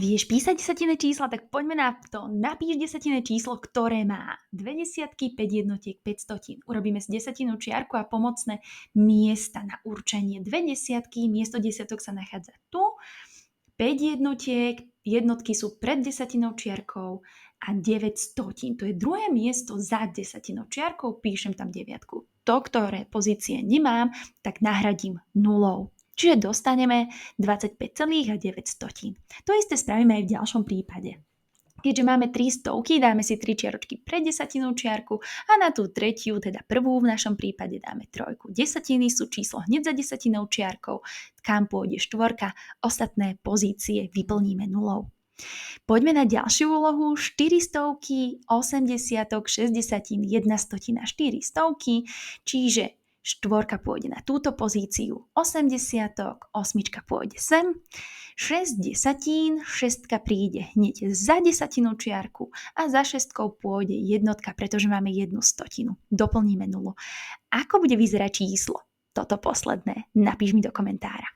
Vieš písať desatinné čísla? Tak poďme na to. Napíš desatinné číslo, ktoré má 2 desiatky, 5 jednotiek, 5 stotín. Urobíme si desatinnú čiarku a pomocné miesta na určenie. 2 desiatky, miesto desiatok sa nachádza tu. 5 jednotiek, jednotky sú pred desatinou čiarkou a 9 stotín. To je druhé miesto za desatinou čiarkou, píšem tam deviatku. To, ktoré pozície nemám, tak nahradím nulou. Čiže dostaneme 25,9. To isté spravíme aj v ďalšom prípade. Keďže máme 3 stovky, dáme si 3 čiaročky pred desatinou čiarku a na tú tretiu, teda prvú v našom prípade dáme trojku. Desatiny sú číslo hneď za desatinou čiarkou, kam pôjde štvorka, ostatné pozície vyplníme nulou. Poďme na ďalšiu úlohu. 4 stovky, 80, 60, 1 stotina, 4 stovky, čiže štvorka pôjde na túto pozíciu, 80, osmička pôjde sem, 6 desatín, šestka príde hneď za desatinú čiarku a za šestkou pôjde jednotka, pretože máme 1 stotinu. Doplníme nulu. Ako bude vyzerať číslo? Toto posledné napíš mi do komentára.